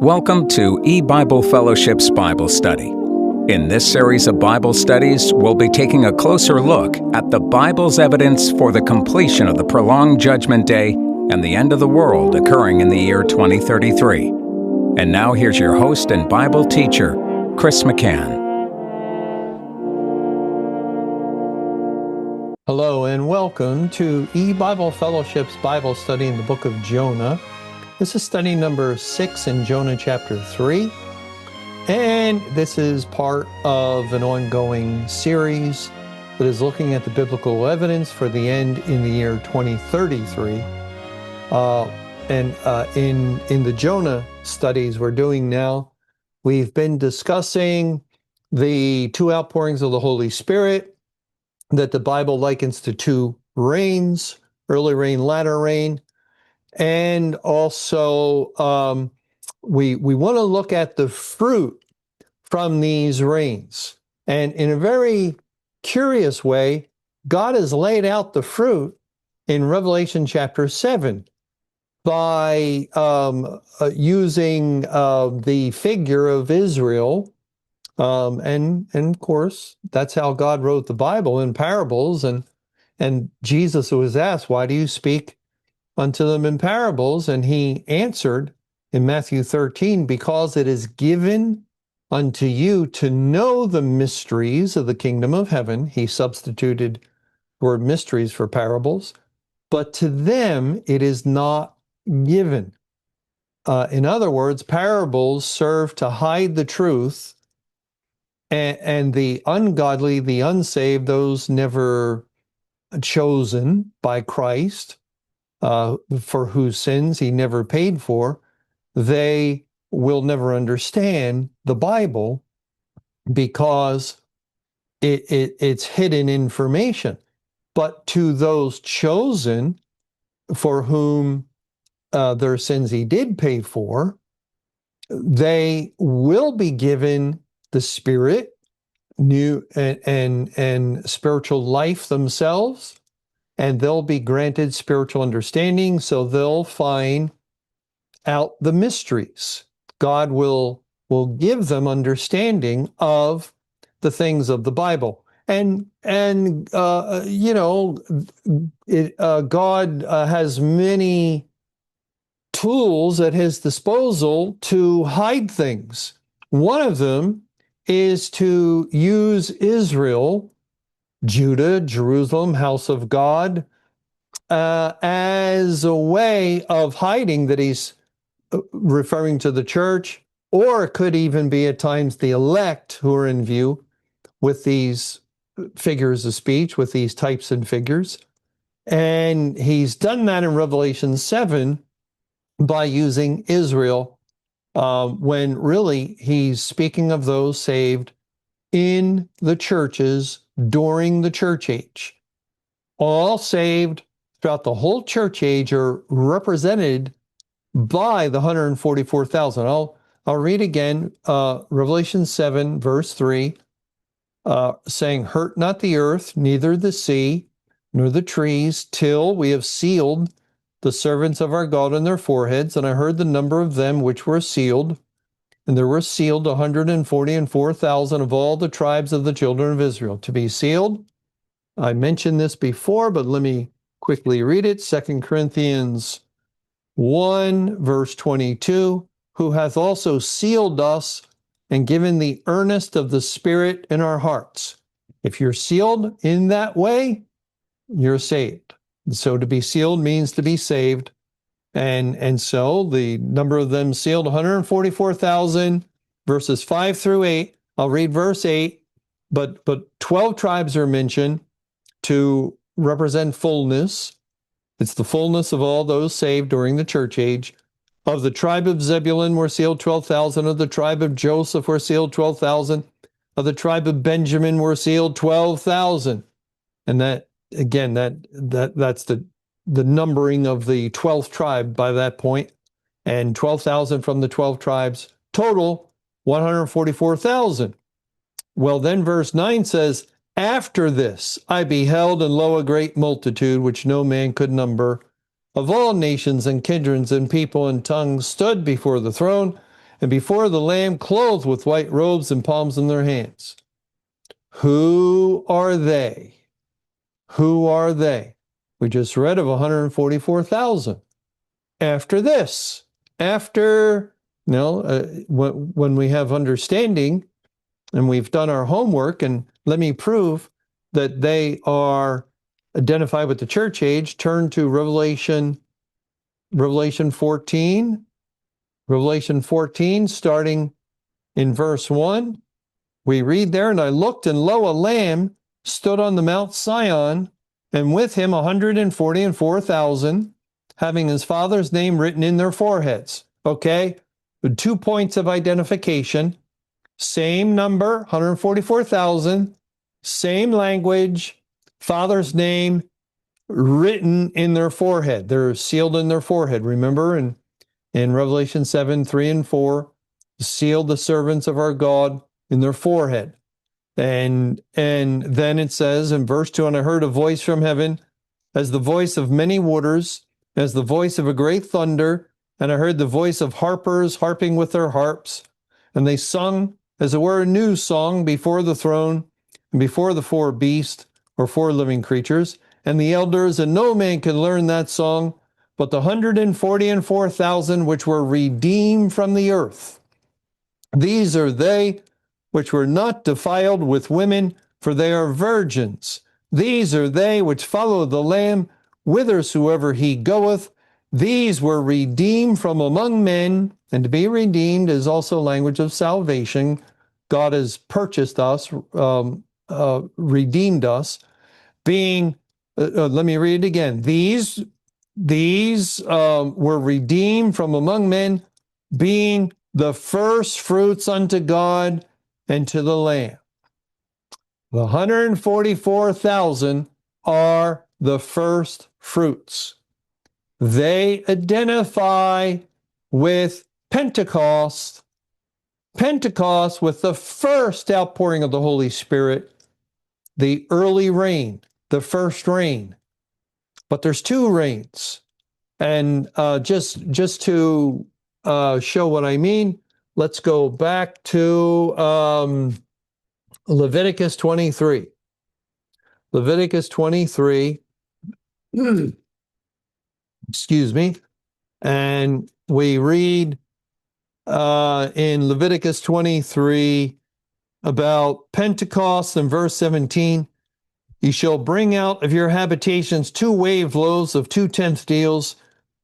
Welcome to E-Bible Fellowship's Bible Study. In this series of Bible studies, we'll be taking a closer look at the Bible's evidence for the completion of the prolonged Judgment Day and the end of the world occurring in the year 2033. And now here's your host and Bible teacher, Chris McCann. Hello and welcome to E-Bible Fellowship's Bible study in the book of Jonah. This is study number 6 in Jonah chapter 3. And this is part of an ongoing series that is looking at the biblical evidence for the end in the year 2033. In the Jonah studies we're doing now, we've been discussing the two outpourings of the Holy Spirit that the Bible likens to two rains, early rain, latter rain. And also, we want to look at the fruit from these rains. And in a very curious way, God has laid out the fruit in Revelation chapter 7 by using the figure of Israel. And of course, that's how God wrote the Bible, in parables. And Jesus was asked, why do you speak unto them in parables? And he answered in Matthew 13, because it is given unto you to know the mysteries of the kingdom of heaven. He substituted the word mysteries for parables, but to them it is not given. In other words, parables serve to hide the truth, and the ungodly, the unsaved, those never chosen by Christ, for whose sins he never paid for, they will never understand the Bible because it's hidden information. But to those chosen, for whom their sins he did pay for, they will be given the Spirit, new and spiritual life themselves, and they'll be granted spiritual understanding, so they'll find out the mysteries. God will give them understanding of the things of the Bible. And God has many tools at his disposal to hide things. One of them is to use Israel, Judah, Jerusalem, house of God, as a way of hiding that he's referring to the church, or it could even be at times the elect who are in view with these figures of speech, with these types and figures. And he's done that in Revelation 7 by using Israel, when really he's speaking of those saved in the churches during the church age. All saved throughout the whole church age are represented by the 144,000. I'll read again, Revelation 7, verse 3, saying, hurt not the earth, neither the sea, nor the trees, till we have sealed the servants of our God on their foreheads. And I heard the number of them which were sealed, and there were sealed 144,000 of all the tribes of the children of Israel. To be sealed, I mentioned this before, but let me quickly read it. 2 Corinthians 1, verse 22, who hath also sealed us and given the earnest of the Spirit in our hearts. If you're sealed in that way, you're saved. So to be sealed means to be saved. And so the number of them sealed, 144,000, verses 5 through 8. I'll read verse 8, but 12 tribes are mentioned to represent fullness. It's the fullness of all those saved during the church age. Of the tribe of Zebulun were sealed 12,000. Of the tribe of Joseph were sealed 12,000. Of the tribe of Benjamin were sealed 12,000. And that, again, that's the numbering of the 12th tribe by that point. And 12,000 from the 12 tribes. Total, 144,000. Well, then verse 9 says, after this I beheld, and lo, a great multitude, which no man could number, of all nations and kindreds and people and tongues, stood before the throne, and before the Lamb clothed with white robes and palms in their hands. Who are they? Who are they? We just read of 144,000. After this, when we have understanding and we've done our homework, and let me prove that they are identified with the church age, turn to Revelation 14. Revelation 14, starting in verse 1. We read there, and I looked, and lo, a lamb stood on the Mount Sion, and with him 144,000, having his father's name written in their foreheads. Okay, 2 points of identification. Same number, 144,000, same language, father's name written in their forehead. They're sealed in their forehead. Remember in Revelation 7, 3 and 4, sealed the servants of our God in their forehead. And then it says in verse 2, and I heard a voice from heaven as the voice of many waters, as the voice of a great thunder, and I heard the voice of harpers harping with their harps, and they sung as it were a new song before the throne and before the four beasts or four living creatures and the elders, and no man could learn that song but the 144,000 which were redeemed from the earth. These are they which were not defiled with women, for they are virgins. These are they which follow the Lamb whithersoever he goeth. These were redeemed from among men, and to be redeemed is also language of salvation. God has purchased us, redeemed us, being, let me read it again. These were redeemed from among men, being the first fruits unto God and to the Lamb. The 144,000 are the first fruits. They identify with Pentecost with the first outpouring of the Holy Spirit, the early rain, the first rain. But there's two rains. And just to show what I mean, let's go back to Leviticus 23. Leviticus 23, excuse me, and we read in Leviticus 23 about Pentecost in verse 17. You shall bring out of your habitations 2 wave loaves of 2 tenth deals.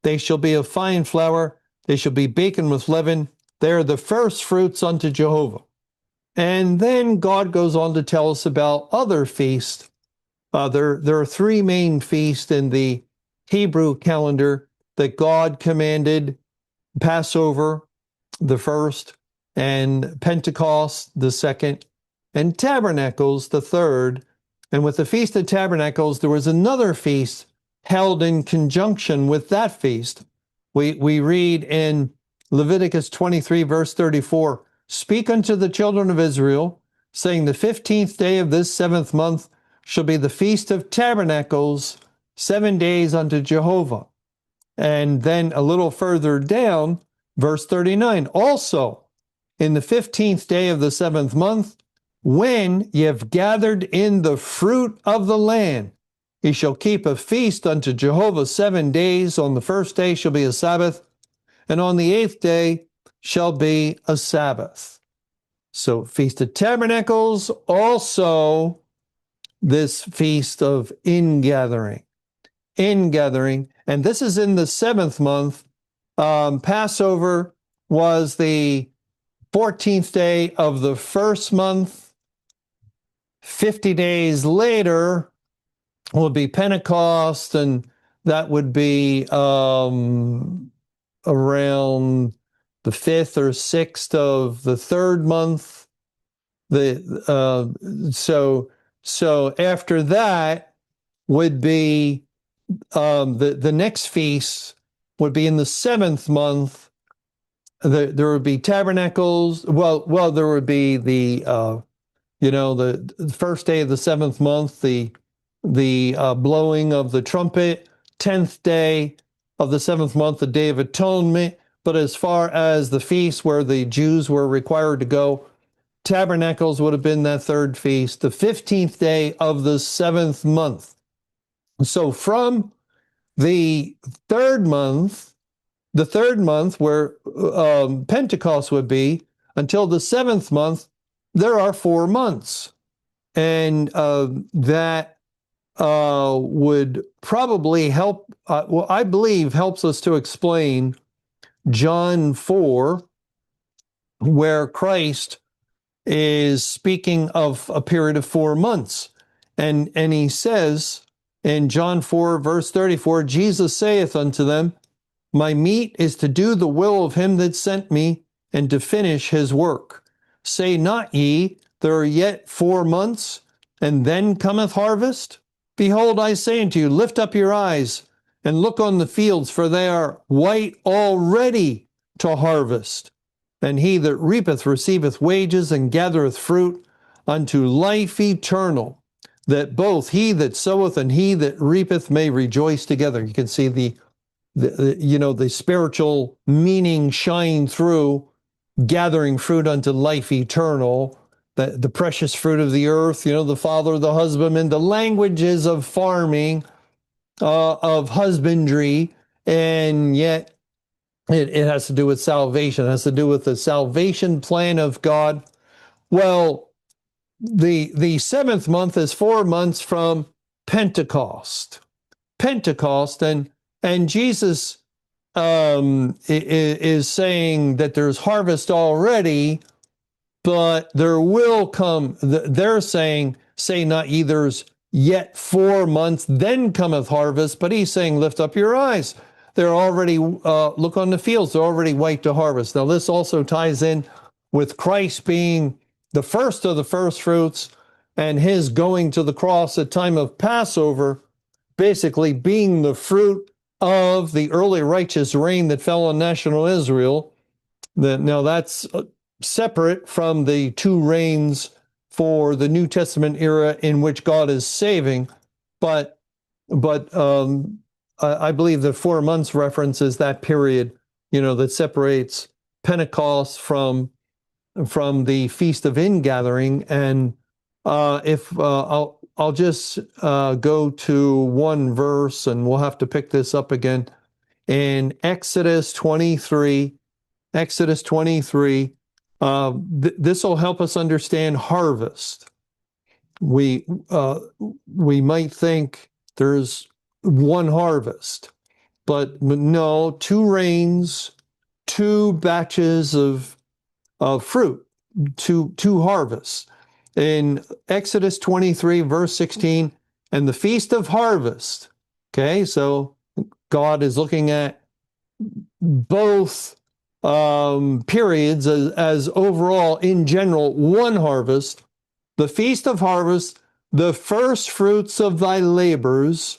They shall be of fine flour. They shall be baken with leaven. They are the first fruits unto Jehovah. And then God goes on to tell us about other feasts. There are 3 main feasts in the Hebrew calendar that God commanded: Passover, the first, and Pentecost, the second, and Tabernacles, the third. And with the Feast of Tabernacles, there was another feast held in conjunction with that feast. We read in Leviticus 23, verse 34, speak unto the children of Israel, saying, the 15th day of this 7th month shall be the Feast of Tabernacles, 7 days unto Jehovah. And then a little further down, verse 39, also in the 15th day of the 7th month, when ye have gathered in the fruit of the land, ye shall keep a feast unto Jehovah 7 days. On the first day shall be a Sabbath, and on the 8th day shall be a Sabbath. So Feast of Tabernacles, also this Feast of Ingathering. And this is in the 7th month. Passover was the 14th day of the first month. 50 days later will be Pentecost, and that would be around the 5th or 6th of the 3rd month. So after that would be the next feast would be in the 7th month. There would be tabernacles. Well, there would be the first day of the 7th month, the blowing of the trumpet. 10th day of the 7th month, the Day of Atonement, But as far as the feast where the Jews were required to go, Tabernacles would have been that third feast, the 15th day of the 7th month. So from the third month, where Pentecost would be, until the 7th month, there are 4 months. And that would probably help, I believe, helps us to explain John 4, where Christ is speaking of a period of 4 months. And he says in John 4, verse 34, Jesus saith unto them, My meat is to do the will of him that sent me, and to finish his work. Say not ye, there are yet 4 months, and then cometh harvest? Behold, I say unto you, lift up your eyes, and look on the fields, for they are white already to harvest. And he that reapeth receiveth wages, and gathereth fruit unto life eternal, that both he that soweth and he that reapeth may rejoice together. You can see the spiritual meaning shine through, gathering fruit unto life eternal, the precious fruit of the earth, the father, the husbandman, the languages of farming, of husbandry, and yet it has to do with salvation. It has to do with the salvation plan of God. Well, the 7th month is 4 months from Pentecost. And Jesus is saying that there's harvest already, but there will come. They're saying, say not ye, there's yet 4 months, then cometh harvest. But he's saying, lift up your eyes. They're already, look on the fields, they're already white to harvest. Now, this also ties in with Christ being the first of the first fruits and his going to the cross at time of Passover, basically being the fruit of the early righteous rain that fell on national Israel. Now, that's separate from the 2 rains for the New Testament era in which God is saving, but I believe the 4 months reference is that period, that separates Pentecost from the Feast of Ingathering. And I'll just go to one verse, and we'll have to pick this up again in Exodus 23. Exodus 23. This will help us understand harvest. We might think there's one harvest, but no, 2 rains, 2 batches of fruit, two harvests. In Exodus 23, verse 16, and the Feast of Harvest. Okay, so God is looking at both periods as overall, in general, one harvest. The Feast of Harvest, the first fruits of thy labors,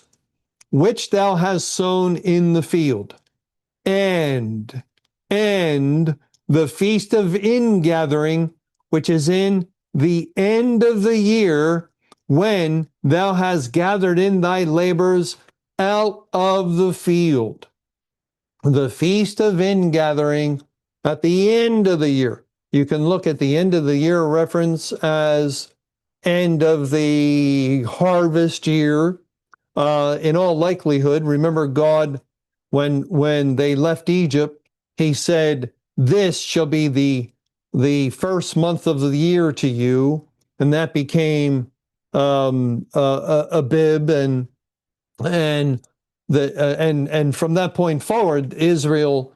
which thou hast sown in the field, and the Feast of Ingathering, which is in the end of the year, when thou hast gathered in thy labors out of the field. The Feast of Ingathering at the end of the year. You can look at the end of the year reference as end of the harvest year. In all likelihood, remember God, when they left Egypt, he said, this shall be the first month of the year to you. And that became Abib, and from that point forward, Israel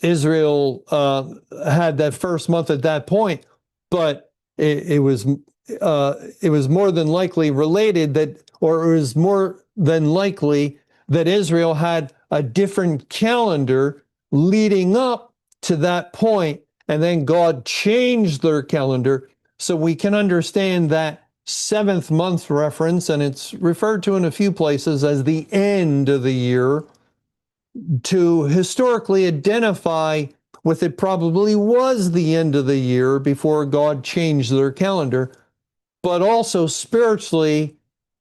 had that first month at that point, but it was more than likely related that, or it was more than likely that Israel had a different calendar leading up to that point, and then God changed their calendar. So we can understand that 7th month reference, and it's referred to in a few places as the end of the year, to historically identify with it probably was the end of the year before God changed their calendar, but also spiritually,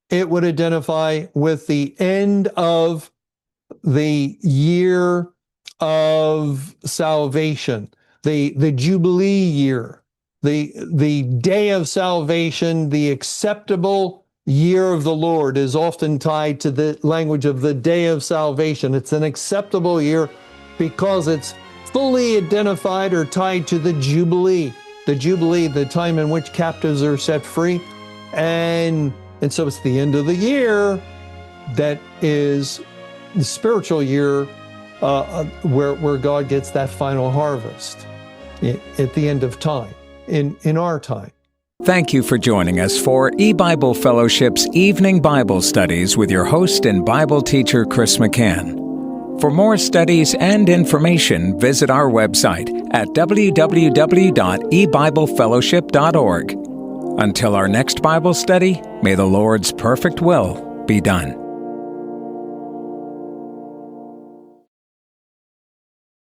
it would identify with the end of the year of salvation, the Jubilee year, the day of salvation, the acceptable year of the Lord is often tied to the language of the day of salvation. It's an acceptable year because it's fully identified or tied to the Jubilee. The Jubilee, the time in which captives are set free. And so it's the end of the year that is the spiritual year where God gets that final harvest at the end of time, in our time. Thank you for joining us for E-Bible Fellowship's Evening Bible Studies with your host and Bible teacher, Chris McCann. For more studies and information, visit our website at www.ebiblefellowship.org. Until our next Bible study, may the Lord's perfect will be done.